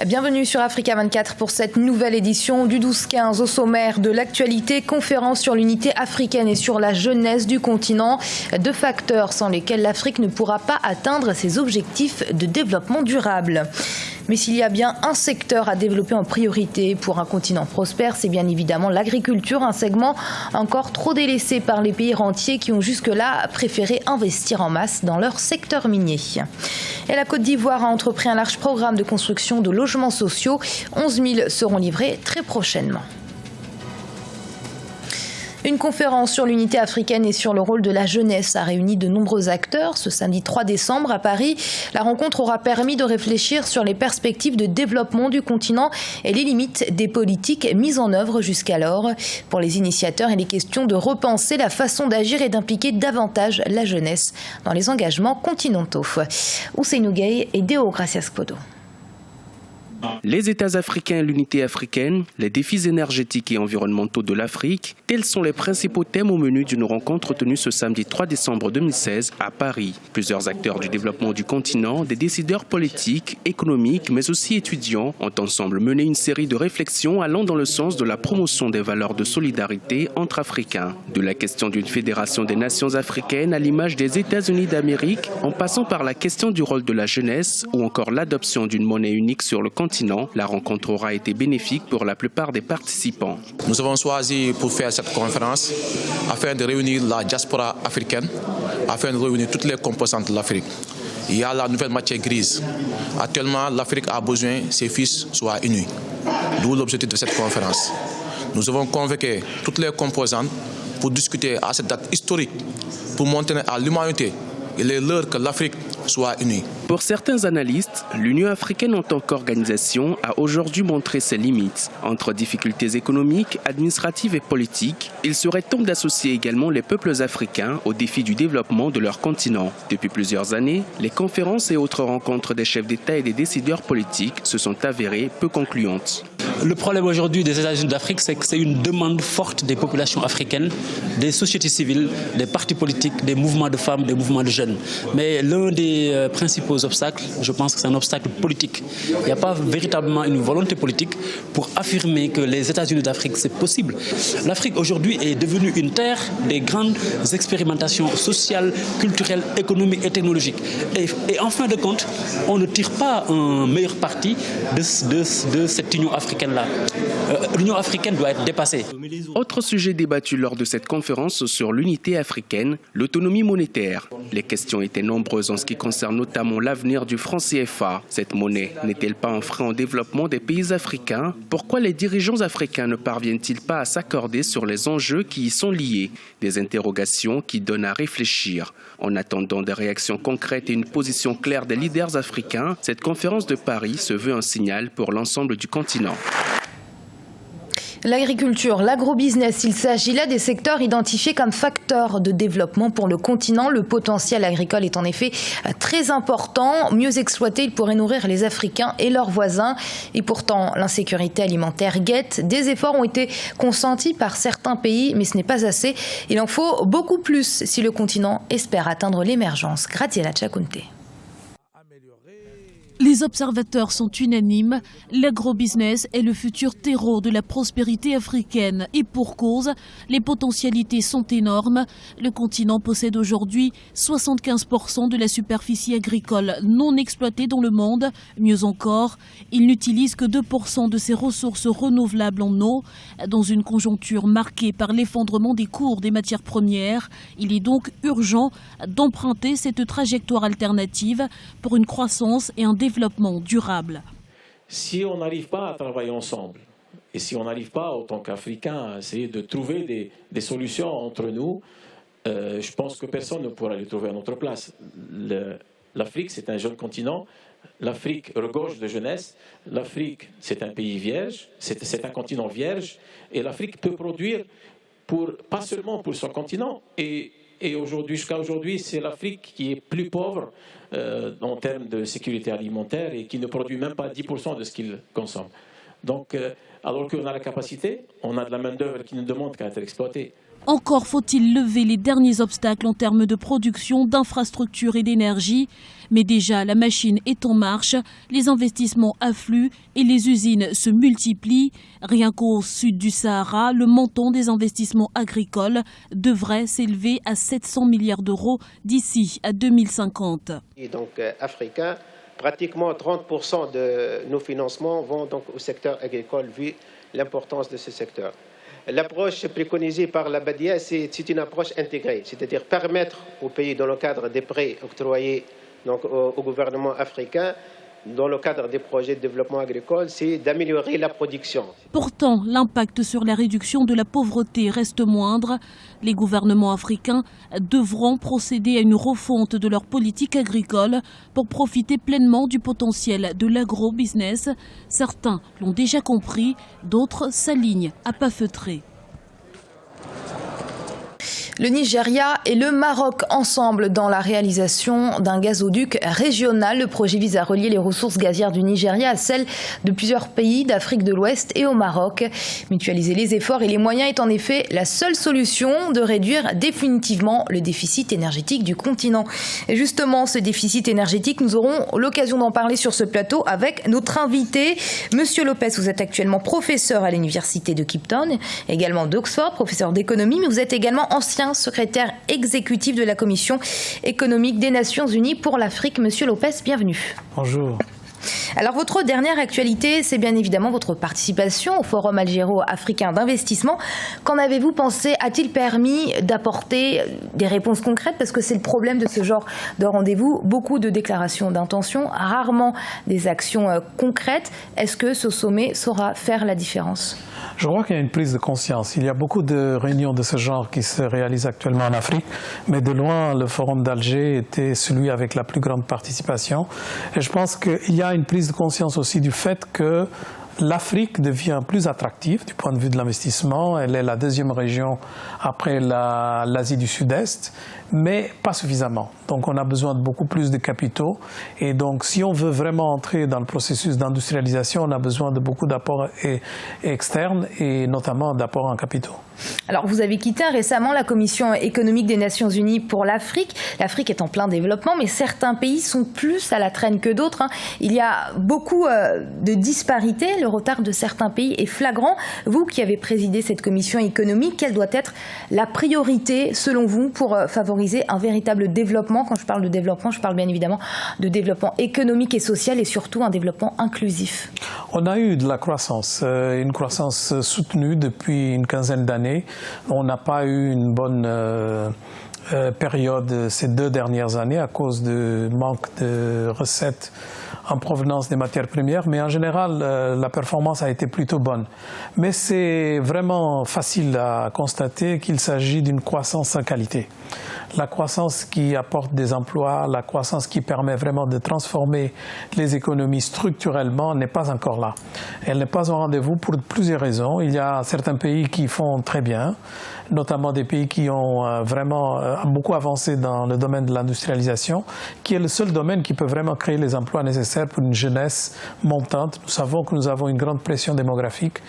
Bienvenue sur Africa 24 pour cette nouvelle édition du 12-15 au sommaire de l'actualité. Conférence sur l'unité africaine et sur la jeunesse du continent. Deux facteurs sans lesquels l'Afrique ne pourra pas atteindre ses objectifs de développement durable. Mais s'il y a bien un secteur à développer en priorité pour un continent prospère, c'est bien évidemment l'agriculture, un segment encore trop délaissé par les pays rentiers qui ont jusque-là préféré investir en masse dans leur secteur minier. Et la Côte d'Ivoire a entrepris un large programme de construction de logements sociaux. 11 000 seront livrés très prochainement. Une conférence sur l'unité africaine et sur le rôle de la jeunesse a réuni de nombreux acteurs ce samedi 3 décembre à Paris. La rencontre aura permis de réfléchir sur les perspectives de développement du continent et les limites des politiques mises en œuvre jusqu'alors. Pour les initiateurs, il est question de repenser la façon d'agir et d'impliquer davantage la jeunesse dans les engagements continentaux. Ousseynou Gueye et Deo Gracias Kodo. Les États africains et l'unité africaine, les défis énergétiques et environnementaux de l'Afrique, tels sont les principaux thèmes au menu d'une rencontre tenue ce samedi 3 décembre 2016 à Paris. Plusieurs acteurs du développement du continent, des décideurs politiques, économiques, mais aussi étudiants, ont ensemble mené une série de réflexions allant dans le sens de la promotion des valeurs de solidarité entre Africains. De la question d'une fédération des nations africaines à l'image des États-Unis d'Amérique, en passant par la question du rôle de la jeunesse ou encore l'adoption d'une monnaie unique sur le continent, la rencontre aura été bénéfique pour la plupart des participants. Nous avons choisi pour faire cette conférence afin de réunir la diaspora africaine, afin de réunir toutes les composantes de l'Afrique. Il y a la nouvelle matière grise. Actuellement, l'Afrique a besoin que ses fils soient unis. D'où l'objectif de cette conférence. Nous avons convoqué toutes les composantes pour discuter à cette date historique, pour montrer à l'humanité qu'il est l'heure que l'Afrique soit unie. Pour certains analystes, l'Union africaine en tant qu'organisation a aujourd'hui montré ses limites. Entre difficultés économiques, administratives et politiques, il serait temps d'associer également les peuples africains aux défis du développement de leur continent. Depuis plusieurs années, les conférences et autres rencontres des chefs d'État et des décideurs politiques se sont avérées peu concluantes. Le problème aujourd'hui des États-Unis d'Afrique, c'est que c'est une demande forte des populations africaines, des sociétés civiles, des partis politiques, des mouvements de femmes, des mouvements de jeunes. Mais l'un des principaux obstacles, je pense que c'est un obstacle politique. Il n'y a pas véritablement une volonté politique pour affirmer que les États-Unis d'Afrique, c'est possible. L'Afrique aujourd'hui est devenue une terre des grandes expérimentations sociales, culturelles, économiques et technologiques. Et en fin de compte, on ne tire pas un meilleur parti de cette Union africaine. L'Union africaine doit être dépassée. Autre sujet débattu lors de cette conférence sur l'unité africaine, l'autonomie monétaire. Les questions étaient nombreuses en ce qui concerne notamment l'avenir du franc CFA. Cette monnaie n'est-elle pas un frein au développement des pays africains? Pourquoi les dirigeants africains ne parviennent-ils pas à s'accorder sur les enjeux qui y sont liés? Des interrogations qui donnent à réfléchir. En attendant des réactions concrètes et une position claire des leaders africains, cette conférence de Paris se veut un signal pour l'ensemble du continent. L'agriculture, l'agrobusiness, il s'agit là des secteurs identifiés comme facteurs de développement pour le continent. Le potentiel agricole est en effet très important. Mieux exploité, il pourrait nourrir les Africains et leurs voisins. Et pourtant, l'insécurité alimentaire guette. Des efforts ont été consentis par certains pays, mais ce n'est pas assez. Il en faut beaucoup plus si le continent espère atteindre l'émergence. Graziella Tchakounté. Les observateurs sont unanimes, l'agrobusiness est le futur terreau de la prospérité africaine et pour cause, les potentialités sont énormes. Le continent possède aujourd'hui 75% de la superficie agricole non exploitée dans le monde. Mieux encore, il n'utilise que 2% de ses ressources renouvelables en eau. Dans une conjoncture marquée par l'effondrement des cours des matières premières, il est donc urgent d'emprunter cette trajectoire alternative pour une croissance et un développement durable. Si on n'arrive pas à travailler ensemble et si on n'arrive pas, en tant qu'Africains, à essayer de trouver des solutions entre nous, je pense que personne ne pourra les trouver à notre place. L'Afrique, c'est un jeune continent. L'Afrique regorge de jeunesse. L'Afrique, c'est un pays vierge. C'est un continent vierge. Et l'Afrique peut produire, pas seulement pour son continent. Et jusqu'à aujourd'hui, c'est l'Afrique qui est plus pauvre en termes de sécurité alimentaire et qui ne produit même pas 10% de ce qu'il consomme. Donc, alors qu'on a la capacité, on a de la main-d'œuvre qui ne demande qu'à être exploitée. Encore faut-il lever les derniers obstacles en termes de production, d'infrastructures et d'énergie. Mais déjà, la machine est en marche, les investissements affluent et les usines se multiplient. Rien qu'au sud du Sahara, le montant des investissements agricoles devrait s'élever à 700 milliards d'euros d'ici à 2050. Et donc africain, pratiquement 30% de nos financements vont donc au secteur agricole vu l'importance de ce secteur. L'approche préconisée par la BADIA, c'est une approche intégrée, c'est-à-dire permettre aux pays dans le cadre des prêts octroyés donc, au gouvernement africain, dans le cadre des projets de développement agricole, c'est d'améliorer la production. Pourtant, l'impact sur la réduction de la pauvreté reste moindre. Les gouvernements africains devront procéder à une refonte de leur politique agricole pour profiter pleinement du potentiel de l'agro-business. Certains l'ont déjà compris, d'autres s'alignent à pas feutrés. Le Nigeria et le Maroc ensemble dans la réalisation d'un gazoduc régional. Le projet vise à relier les ressources gazières du Nigeria à celles de plusieurs pays d'Afrique de l'Ouest et au Maroc. Mutualiser les efforts et les moyens est en effet la seule solution de réduire définitivement le déficit énergétique du continent. Et justement, ce déficit énergétique, nous aurons l'occasion d'en parler sur ce plateau avec notre invité. Monsieur Lopez, vous êtes actuellement professeur à l'université de Cape Town, également d'Oxford, professeur d'économie, mais vous êtes également ancien secrétaire exécutif de la Commission économique des Nations Unies pour l'Afrique. Monsieur Lopez, bienvenue. Bonjour. Alors votre dernière actualité, c'est bien évidemment votre participation au Forum algéro-africain d'investissement. Qu'en avez-vous pensé? A-t-il permis d'apporter des réponses concrètes? Parce que c'est le problème de ce genre de rendez-vous. Beaucoup de déclarations d'intention, rarement des actions concrètes. Est-ce que ce sommet saura faire la différence? Je crois qu'il y a une prise de conscience. Il y a beaucoup de réunions de ce genre qui se réalisent actuellement en Afrique, mais de loin, le Forum d'Alger était celui avec la plus grande participation. Et je pense qu'il y a une prise de conscience aussi du fait que l'Afrique devient plus attractive du point de vue de l'investissement. Elle est la deuxième région après l'Asie du Sud-Est, mais pas suffisamment. Donc on a besoin de beaucoup plus de capitaux. Et donc si on veut vraiment entrer dans le processus d'industrialisation, on a besoin de beaucoup d'apports externes et notamment d'apports en capitaux. Alors vous avez quitté récemment la Commission économique des Nations Unies pour l'Afrique. L'Afrique est en plein développement, mais certains pays sont plus à la traîne que d'autres. Il y a beaucoup de disparités. Le retard de certains pays est flagrant. Vous qui avez présidé cette commission économique, quelle doit être la priorité selon vous pour favoriser un véritable développement? Quand je parle de développement, je parle bien évidemment de développement économique et social et surtout un développement inclusif. On a eu de la croissance, une croissance soutenue depuis une quinzaine d'années. On n'a pas eu une bonne période ces 2 dernières années à cause de manque de recettes en provenance des matières premières, mais en général, la performance a été plutôt bonne. Mais c'est vraiment facile à constater qu'il s'agit d'une croissance sans qualité. La croissance qui apporte des emplois, la croissance qui permet vraiment de transformer les économies structurellement n'est pas encore là. Elle n'est pas au rendez-vous pour plusieurs raisons. Il y a certains pays qui font très bien, notamment des pays qui ont vraiment beaucoup avancé dans le domaine de l'industrialisation, qui est le seul domaine qui peut vraiment créer les emplois nécessaires pour une jeunesse montante. Nous savons que nous avons une grande pression démographique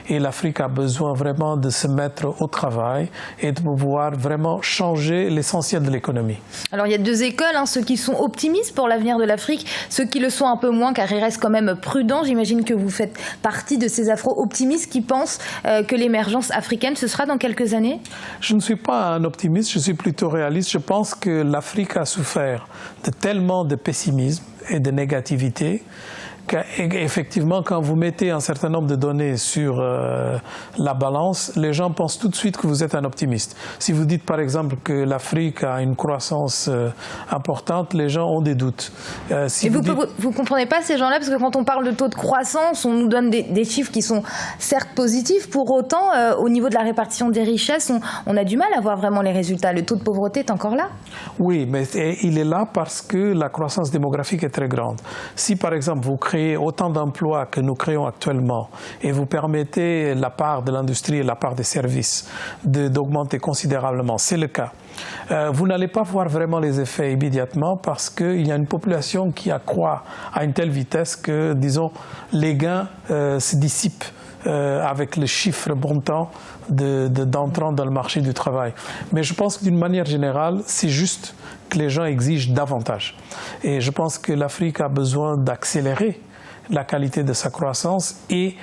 et l'Afrique a besoin vraiment de se mettre au travail et de pouvoir vraiment changer l'essentiel de l'économie. Alors il y a 2 écoles, ceux qui sont optimistes pour l'avenir de l'Afrique, ceux qui le sont un peu moins car ils restent quand même prudents. J'imagine que vous faites partie de ces afro-optimistes qui pensent que l'émergence africaine, ce sera dans quelques années? Je ne suis pas un optimiste, je suis plutôt réaliste. Je pense que l'Afrique a souffert de tellement de pessimisme et de négativité qu'effectivement, quand vous mettez un certain nombre de données sur la balance, les gens pensent tout de suite que vous êtes un optimiste. Si vous dites par exemple que l'Afrique a une croissance importante, les gens ont des doutes. Et vous ne comprenez pas ces gens-là, parce que quand on parle de taux de croissance, on nous donne des chiffres qui sont certes positifs, pour autant, au niveau de la répartition des richesses, on a du mal à voir vraiment les résultats. Le taux de pauvreté est encore là? Oui, mais il est là parce que la croissance démographique est très grande. Si par exemple vous créez autant d'emplois que nous créons actuellement et vous permettez la part de l'industrie et la part des services d'augmenter considérablement, c'est le cas. Vous n'allez pas voir vraiment les effets immédiatement parce qu'il y a une population qui accroît à une telle vitesse que, disons, les gains se dissipent avec le chiffre montant d'entrants dans le marché du travail. Mais je pense que d'une manière générale, c'est juste que les gens exigent davantage. Et je pense que l'Afrique a besoin d'accélérer la qualité de sa croissance et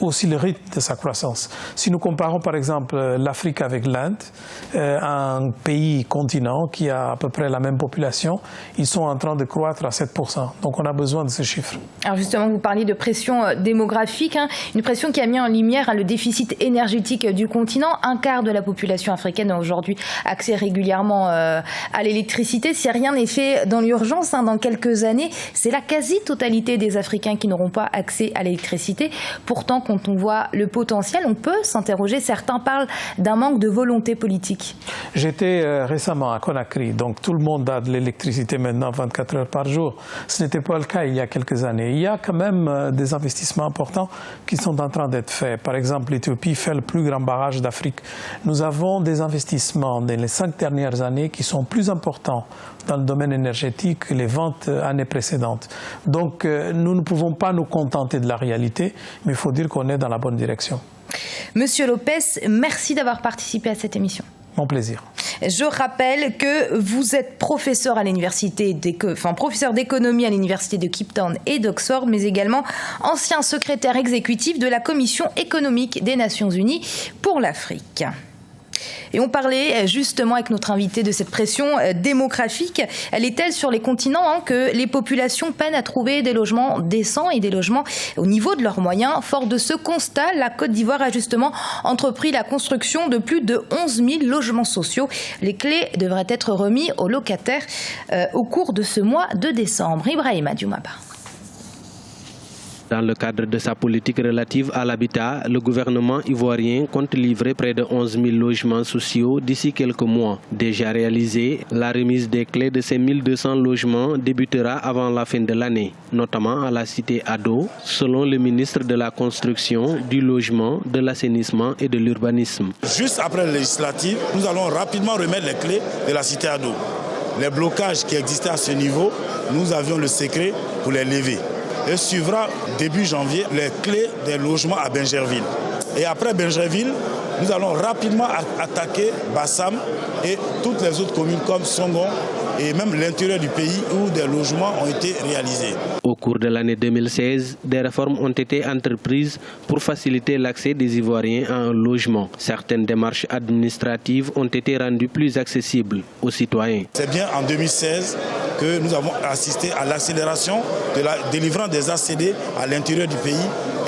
aussi le rythme de sa croissance. Si nous comparons par exemple l'Afrique avec l'Inde, un pays continent qui a à peu près la même population, ils sont en train de croître à 7%. Donc on a besoin de ce chiffre. Alors justement, vous parliez de pression démographique, une pression qui a mis en lumière le déficit énergétique du continent. Un quart de la population africaine a aujourd'hui accès régulièrement à l'électricité. Si rien n'est fait dans l'urgence, dans quelques années, c'est la quasi-totalité des Africains qui n'auront pas accès à l'électricité. Pourtant, quand on voit le potentiel, on peut s'interroger. Certains parlent d'un manque de volonté politique. J'étais récemment à Conakry, donc tout le monde a de l'électricité maintenant 24 heures par jour. Ce n'était pas le cas il y a quelques années. Il y a quand même des investissements importants qui sont en train d'être faits. Par exemple, l'Éthiopie fait le plus grand barrage d'Afrique. Nous avons des investissements dans les 5 dernières années qui sont plus importants dans le domaine énergétique que les 20 années précédentes. Donc nous ne pouvons pas nous contenter de la réalité, mais il faut dire qu'on est dans la bonne direction. Monsieur Lopez, merci d'avoir participé à cette émission. Mon plaisir. Je rappelle que vous êtes professeur à l'université, professeur d'économie à l'université de Cape Town et d'Oxford, mais également ancien secrétaire exécutif de la Commission économique des Nations Unies pour l'Afrique. Et on parlait justement avec notre invité de cette pression démographique. Elle est telle sur les continents que les populations peinent à trouver des logements décents et des logements au niveau de leurs moyens. Fort de ce constat, la Côte d'Ivoire a justement entrepris la construction de plus de 11 000 logements sociaux. Les clés devraient être remises aux locataires au cours de ce mois de décembre. Ibrahima Dioumaba. Dans le cadre de sa politique relative à l'habitat, le gouvernement ivoirien compte livrer près de 11 000 logements sociaux d'ici quelques mois. Déjà réalisé, la remise des clés de ces 1200 logements débutera avant la fin de l'année, notamment à la cité Ado, selon le ministre de la Construction, du Logement, de l'Assainissement et de l'Urbanisme. Juste après la législative, nous allons rapidement remettre les clés de la cité Ado. Les blocages qui existaient à ce niveau, nous avions le secret pour les lever. Et suivra début janvier les clés des logements à Bingerville. Et après Bingerville, nous allons rapidement attaquer Bassam et toutes les autres communes comme Songon et même l'intérieur du pays où des logements ont été réalisés. Au cours de l'année 2016, des réformes ont été entreprises pour faciliter l'accès des Ivoiriens à un logement. Certaines démarches administratives ont été rendues plus accessibles aux citoyens. C'est bien en 2016 que nous avons assisté à l'accélération de la délivrance des ACD à l'intérieur du pays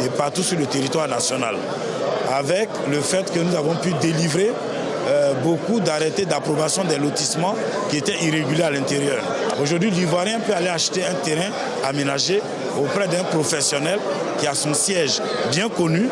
et partout sur le territoire national. Avec le fait que nous avons pu délivrer beaucoup d'arrêtés d'approbation des lotissements qui étaient irréguliers à l'intérieur. Aujourd'hui, l'Ivoirien peut aller acheter un terrain aménagé auprès d'un professionnel qui a son siège bien connu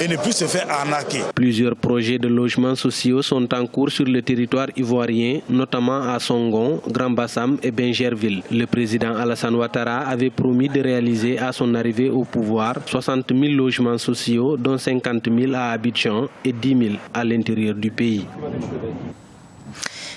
et ne plus se faire arnaquer. Plusieurs projets de logements sociaux sont en cours sur le territoire ivoirien, notamment à Songon, Grand Bassam et Bingerville. Le président Alassane Ouattara avait promis de réaliser à son arrivée au pouvoir 60 000 logements sociaux, dont 50 000 à Abidjan et 10 000 à l'intérieur du pays.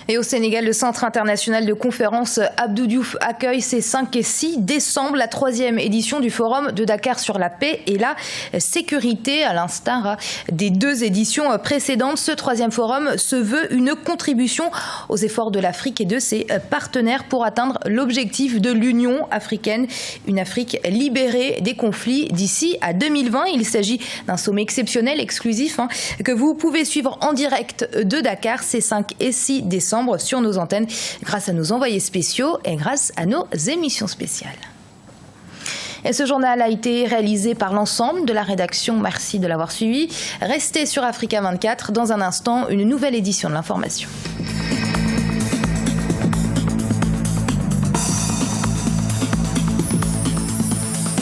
Et au Sénégal, le Centre international de conférence Abdou Diouf accueille ces 5 et 6 décembre la 3e édition du Forum de Dakar sur la paix et la sécurité. À l'instar des 2 éditions précédentes, ce 3e forum se veut une contribution aux efforts de l'Afrique et de ses partenaires pour atteindre l'objectif de l'Union africaine, une Afrique libérée des conflits d'ici à 2020. Il s'agit d'un sommet exceptionnel, exclusif, que vous pouvez suivre en direct de Dakar ces 5 et 6 décembre sur nos antennes grâce à nos envoyés spéciaux et grâce à nos émissions spéciales. Et ce journal a été réalisé par l'ensemble de la rédaction. Merci de l'avoir suivi. Restez sur Africa 24. Dans un instant, une nouvelle édition de l'information.